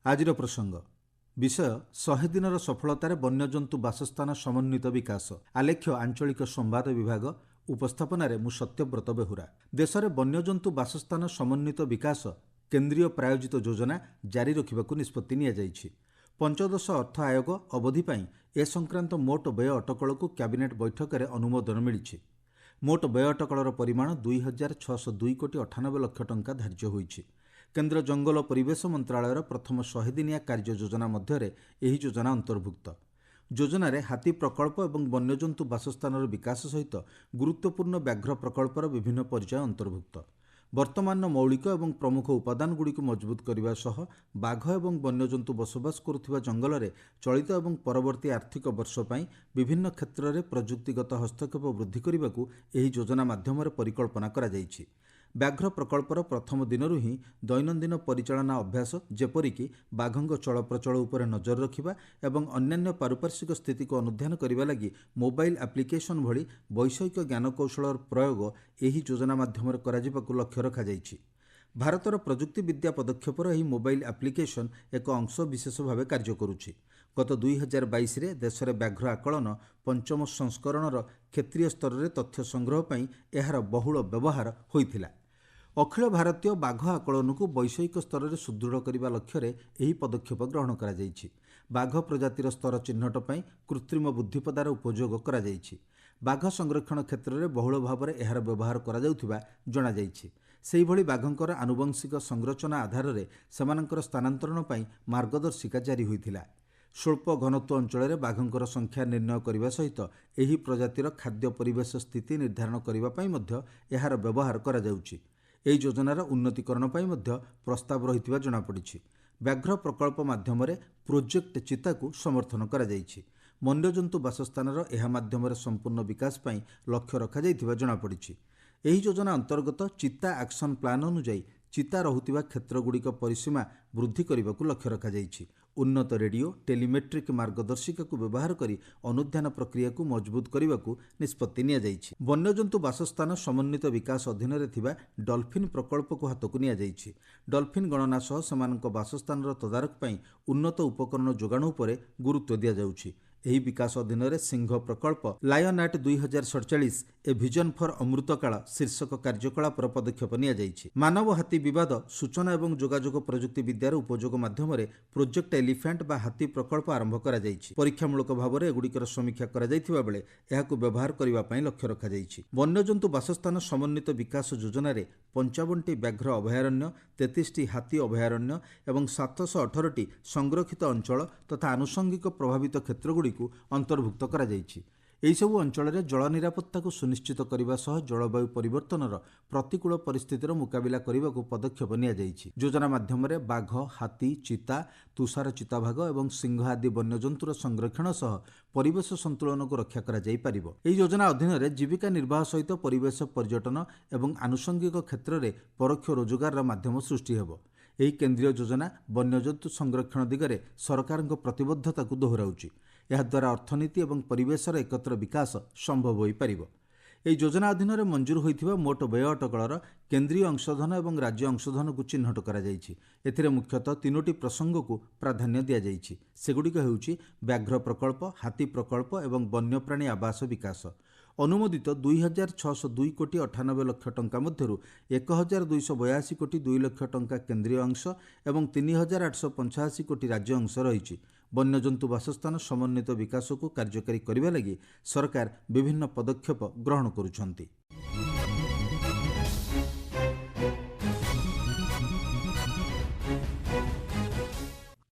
ଆଜିର ପ୍ରସଙ୍ଗ ବିଷୟ 100 ଦିନର ସଫଳତାରେ ବନ୍ୟଜନ୍ତୁ ବାସସ୍ଥାନ ସମନ୍ୱିତ ବିକାଶ। ଆଲେଖ୍ୟ ଆଞ୍ଚଳିକ ସମ୍ବାଦ ବିଭାଗ ଉପସ୍ଥାପନାରେ ମୁଁ ସତ୍ୟବ୍ରତ ବେହୁରା। ଦେଶରେ ବନ୍ୟଜନ୍ତୁ ବାସସ୍ଥାନ ସମନ୍ୱିତ ବିକାଶ କେନ୍ଦ୍ରୀୟ ପ୍ରାୟୋଜିତ ଯୋଜନା ଜାରି ରଖିବାକୁ ନିଷ୍ପତ୍ତି ନିଆଯାଇଛି। ପଞ୍ଚଦଶ ଅର୍ଥ ଆୟୋଗ ଅବଧି ପାଇଁ ଏ ସଂକ୍ରାନ୍ତ ମୋଟ ବ୍ୟୟ ଅଟକଳକୁ କ୍ୟାବିନେଟ୍ ବୈଠକରେ ଅନୁମୋଦନ ମିଳିଛି। ମୋଟ ବ୍ୟୟ ଅଟକଳର ପରିମାଣ 2,602 କୋଟି 98 ଲକ୍ଷ ଟଙ୍କା ଧାର୍ଯ୍ୟ ହୋଇଛି। କେନ୍ଦ୍ର ଜଙ୍ଗଲ ଓ ପରିବେଶ ମନ୍ତ୍ରଣାଳୟର ପ୍ରଥମ 100 ଦିନିଆ କାର୍ଯ୍ୟ ଯୋଜନା ମଧ୍ୟରେ ଏହି ଯୋଜନା ଅନ୍ତର୍ଭୁକ୍ତ। ଯୋଜନାରେ ହାତୀ ପ୍ରକଳ୍ପ ଏବଂ ବନ୍ୟଜନ୍ତୁ ବାସସ୍ଥାନର ବିକାଶ ସହିତ ଗୁରୁତ୍ୱପୂର୍ଣ୍ଣ ବ୍ୟାଘ୍ର ପ୍ରକଳ୍ପର ବିଭିନ୍ନ ପର୍ଯ୍ୟାୟ ଅନ୍ତର୍ଭୁକ୍ତ। ବର୍ତ୍ତମାନର ମୌଳିକ ଏବଂ ପ୍ରମୁଖ ଉପାଦାନଗୁଡ଼ିକୁ ମଜବୁତ କରିବା ସହ ବାଘ ଏବଂ ବନ୍ୟଜନ୍ତୁ ବସବାସ କରୁଥିବା ଜଙ୍ଗଲରେ ଚଳିତ ଏବଂ ପରବର୍ତ୍ତୀ ଆର୍ଥିକ ବର୍ଷ ପାଇଁ ବିଭିନ୍ନ କ୍ଷେତ୍ରରେ ପ୍ରଯୁକ୍ତିଗତ ହସ୍ତକ୍ଷେପ ବୃଦ୍ଧି କରିବାକୁ ଏହି ଯୋଜନା ମାଧ୍ୟମରେ ପରିକଳ୍ପନା କରାଯାଇଛି। ବ୍ୟାଘ୍ର ପ୍ରକଳ୍ପର ପ୍ରଥମ ଦିନରୁ ହିଁ ଦୈନନ୍ଦିନ ପରିଚାଳନା ଅଭ୍ୟାସ ଯେପରିକି ବାଘଙ୍କ ଚଳପ୍ରଚଳ ଉପରେ ନଜର ରଖିବା ଏବଂ ଅନ୍ୟାନ୍ୟ ପାରିପାର୍ଶ୍ୱିକ ସ୍ଥିତିକୁ ଅନୁଧ୍ୟାନ କରିବା ଲାଗି ମୋବାଇଲ ଆପ୍ଲିକେସନ ଭଳି ବୈଷୟିକ ଜ୍ଞାନକୌଶଳର ପ୍ରୟୋଗ ଏହି ଯୋଜନା ମାଧ୍ୟମରେ କରାଯିବାକୁ ଲକ୍ଷ୍ୟ ରଖାଯାଇଛି। ଭାରତର ପ୍ରଯୁକ୍ତିବିଦ୍ୟା ପଦକ୍ଷେପର ଏହି ମୋବାଇଲ ଆପ୍ଲିକେସନ ଏକ ଅଂଶ ବିଶେଷ ଭାବେ କାର୍ଯ୍ୟ କରୁଛି। ଗତ 2022ରେ ଦେଶରେ ବ୍ୟାଘ୍ର ଆକଳନ ପଞ୍ଚମ ସଂସ୍କରଣର କ୍ଷେତ୍ରୀୟ ସ୍ତରରେ ତଥ୍ୟ ସଂଗ୍ରହ ପାଇଁ ଏହାର ବହୁଳ ବ୍ୟବହାର ହୋଇଥିଲା। ଅଖିଳ ଭାରତୀୟ ବାଘ ଆକଳନକୁ ବୈଷୟିକ ସ୍ତରରେ ସୁଦୃଢ଼ କରିବା ଲକ୍ଷ୍ୟରେ ଏହି ପଦକ୍ଷେପ ଗ୍ରହଣ କରାଯାଇଛି। ବାଘ ପ୍ରଜାତିର ସ୍ତର ଚିହ୍ନଟ ପାଇଁ କୃତ୍ରିମ ବୁଦ୍ଧିପଦାର ଉପଯୋଗ କରାଯାଇଛି। ବାଘ ସଂରକ୍ଷଣ କ୍ଷେତ୍ରରେ ବହୁଳ ଭାବରେ ଏହାର ବ୍ୟବହାର କରାଯାଉଥିବା ଜଣାଯାଇଛି। ସେହିଭଳି ବାଘଙ୍କର ଆନୁବଂଶିକ ସଂରଚନା ଆଧାରରେ ସେମାନଙ୍କର ସ୍ଥାନାନ୍ତରଣ ପାଇଁ ମାର୍ଗଦର୍ଶିକା ଜାରି ହୋଇଥିଲା। ସ୍ୱଳ୍ପ ଘନତ୍ୱ ଅଞ୍ଚଳରେ ବାଘଙ୍କର ସଂଖ୍ୟା ନିର୍ଣ୍ଣୟ କରିବା ସହିତ ଏହି ପ୍ରଜାତିର ଖାଦ୍ୟ ପରିବେଶ ସ୍ଥିତି ନିର୍ଦ୍ଧାରଣ କରିବା ପାଇଁ ମଧ୍ୟ ଏହାର ବ୍ୟବହାର କରାଯାଉଛି। ଏହି ଯୋଜନାର ଉନ୍ନତିକରଣ ପାଇଁ ମଧ୍ୟ ପ୍ରସ୍ତାବ ରହିଥିବା ଜଣାପଡ଼ିଛି। ବ୍ୟାଘ୍ର ପ୍ରକଳ୍ପ ମାଧ୍ୟମରେ ପ୍ରୋଜେକ୍ଟ ଚିତାକୁ ସମର୍ଥନ କରାଯାଇଛି। ବନ୍ୟଜନ୍ତୁ ବାସସ୍ଥାନର ଏହା ମାଧ୍ୟମରେ ସମ୍ପୂର୍ଣ୍ଣ ବିକାଶ ପାଇଁ ଲକ୍ଷ୍ୟ ରଖାଯାଇଥିବା ଜଣାପଡ଼ିଛି। ଏହି ଯୋଜନା ଅନ୍ତର୍ଗତ ଚିତା ଆକ୍ସନ ପ୍ଲାନ୍ ଅନୁଯାୟୀ ଚିତା ରହୁଥିବା କ୍ଷେତ୍ରଗୁଡ଼ିକ ପରିସୀମା ବୃଦ୍ଧି କରିବାକୁ ଲକ୍ଷ୍ୟ ରଖାଯାଇଛି। ଉନ୍ନତ ରେଡିଓ ଟେଲିମେଟ୍ରିକ୍ ମାର୍ଗଦର୍ଶିକାକୁ ବ୍ୟବହାର କରି ଅନୁଧ୍ୟାନ ପ୍ରକ୍ରିୟାକୁ ମଜବୁତ କରିବାକୁ ନିଷ୍ପତ୍ତି ନିଆଯାଇଛି। ବନ୍ୟଜନ୍ତୁ ବାସସ୍ଥାନ ସମନ୍ୱିତ ବିକାଶ ଅଧୀନରେ ଥିବା ଡଲଫିନ୍ ପ୍ରକଳ୍ପକୁ ହାତକୁ ନିଆଯାଇଛି। ଡଲଫିନ୍ ଗଣନା ସହ ସେମାନଙ୍କ ବାସସ୍ଥାନର ତଦାରଖ ପାଇଁ ଉନ୍ନତ ଉପକରଣ ଯୋଗାଣ ଉପରେ ଗୁରୁତ୍ୱ ଦିଆଯାଉଛି। ଏହି ବିକାଶ ଅଧୀନରେ ସିଂହ ପ୍ରକଳ୍ପ ଲାୟନ ଆଟ୍ 2047 ଏ ଭିଜନ ଫର ଅମୃତକାଳ ଶୀର୍ଷକ କାର୍ଯ୍ୟକଳାପର ପଦକ୍ଷେପ ନିଆଯାଇଛି। ମାନବ ହାତୀ ବିବାଦ ସୂଚନା ଏବଂ ଯୋଗାଯୋଗ ପ୍ରଯୁକ୍ତି ବିଦ୍ୟାର ଉପଯୋଗ ମାଧ୍ୟମରେ ପ୍ରୋଜେକ୍ଟ ଏଲିଫ୍ୟାଣ୍ଟ ବା ହାତୀ ପ୍ରକଳ୍ପ ଆରମ୍ଭ କରାଯାଇଛି। ପରୀକ୍ଷାମୂଳକ ଭାବରେ ଏଗୁଡ଼ିକର ସମୀକ୍ଷା କରାଯାଇଥିବା ବେଳେ ଏହାକୁ ବ୍ୟବହାର କରିବା ପାଇଁ ଲକ୍ଷ୍ୟ ରଖାଯାଇଛି। ବନ୍ୟଜନ୍ତୁ ବାସସ୍ଥାନ ସମନ୍ୱିତ ବିକାଶ ଯୋଜନାରେ 55ଟି ବ୍ୟାଘ୍ର ଅଭୟାରଣ୍ୟ, 33ଟି ହାତୀ ଅଭୟାରଣ୍ୟ ଏବଂ 718ଟି ସଂରକ୍ଷିତ ଅଞ୍ଚଳ ତଥା ଆନୁଷଙ୍ଗିକ ପ୍ରଭାବିତ କ୍ଷେତ୍ରଗୁଡ଼ିକୁ ଅନ୍ତର୍ଭୁକ୍ତ କରାଯାଇଛି। ଏହିସବୁ ଅଞ୍ଚଳରେ ଜଳ ନିରାପତ୍ତାକୁ ସୁନିଶ୍ଚିତ କରିବା ସହ ଜଳବାୟୁ ପରିବର୍ତ୍ତନର ପ୍ରତିକୂଳ ପରିସ୍ଥିତିର ମୁକାବିଲା କରିବାକୁ ପଦକ୍ଷେପ ନିଆଯାଇଛି। ଯୋଜନା ମାଧ୍ୟମରେ ବାଘ, ହାତୀ, ଚିତା, ତୁଷାର ଚିତାବାଘ ଏବଂ ସିଂହ ଆଦି ବନ୍ୟଜନ୍ତୁର ସଂରକ୍ଷଣ ସହ ପରିବେଶ ସନ୍ତୁଳନକୁ ରକ୍ଷା କରାଯାଇପାରିବ। ଏହି ଯୋଜନା ଅଧୀନରେ ଜୀବିକା ନିର୍ବାହ ସହିତ ପରିବେଶ ପର୍ଯ୍ୟଟନ ଏବଂ ଆନୁଷଙ୍ଗିକ କ୍ଷେତ୍ରରେ ପରୋକ୍ଷ ରୋଜଗାରର ମାଧ୍ୟମ ସୃଷ୍ଟି ହେବ। ଏହି କେନ୍ଦ୍ରୀୟ ଯୋଜନା ବନ୍ୟଜନ୍ତୁ ସଂରକ୍ଷଣ ଦିଗରେ ସରକାରଙ୍କ ପ୍ରତିବଦ୍ଧତାକୁ ଦୋହରାଉଛି। ଏହାଦ୍ୱାରା ଅର୍ଥନୀତି ଏବଂ ପରିବେଶର ଏକତ୍ର ବିକାଶ ସମ୍ଭବ ହୋଇପାରିବ। ଏହି ଯୋଜନା ଅଧୀନରେ ମଞ୍ଜୁର ହୋଇଥିବା ମୋଟ ବ୍ୟୟ ଅଟକଳର କେନ୍ଦ୍ରୀୟ ଅଂଶଧନ ଏବଂ ରାଜ୍ୟ ଅଂଶଧନକୁ ଚିହ୍ନଟ କରାଯାଇଛି। ଏଥିରେ ମୁଖ୍ୟତଃ 3ଟି ପ୍ରସଙ୍ଗକୁ ପ୍ରାଧାନ୍ୟ ଦିଆଯାଇଛି। ସେଗୁଡ଼ିକ ହେଉଛି ବ୍ୟାଘ୍ର ପ୍ରକଳ୍ପ, ହାତୀ ପ୍ରକଳ୍ପ ଏବଂ ବନ୍ୟପ୍ରାଣୀ ଆବାସ ବିକାଶ। ଅନୁମୋଦିତ 2,602 କୋଟି 98 ଲକ୍ଷ ଟଙ୍କା ମଧ୍ୟରୁ 1,282 କୋଟି 2 ଲକ୍ଷ ଟଙ୍କା କେନ୍ଦ୍ରୀୟ ଅଂଶ ଏବଂ 3,885 କୋଟି ରାଜ୍ୟ ଅଂଶ ରହିଛି। ବନ୍ୟଜନ୍ତୁ ବାସସ୍ଥାନ ସମନ୍ୱିତ ବିକାଶକୁ କାର୍ଯ୍ୟକାରୀ କରିବା ଲାଗି ସରକାର ବିଭିନ୍ନ ପଦକ୍ଷେପ ଗ୍ରହଣ କରୁଛନ୍ତି।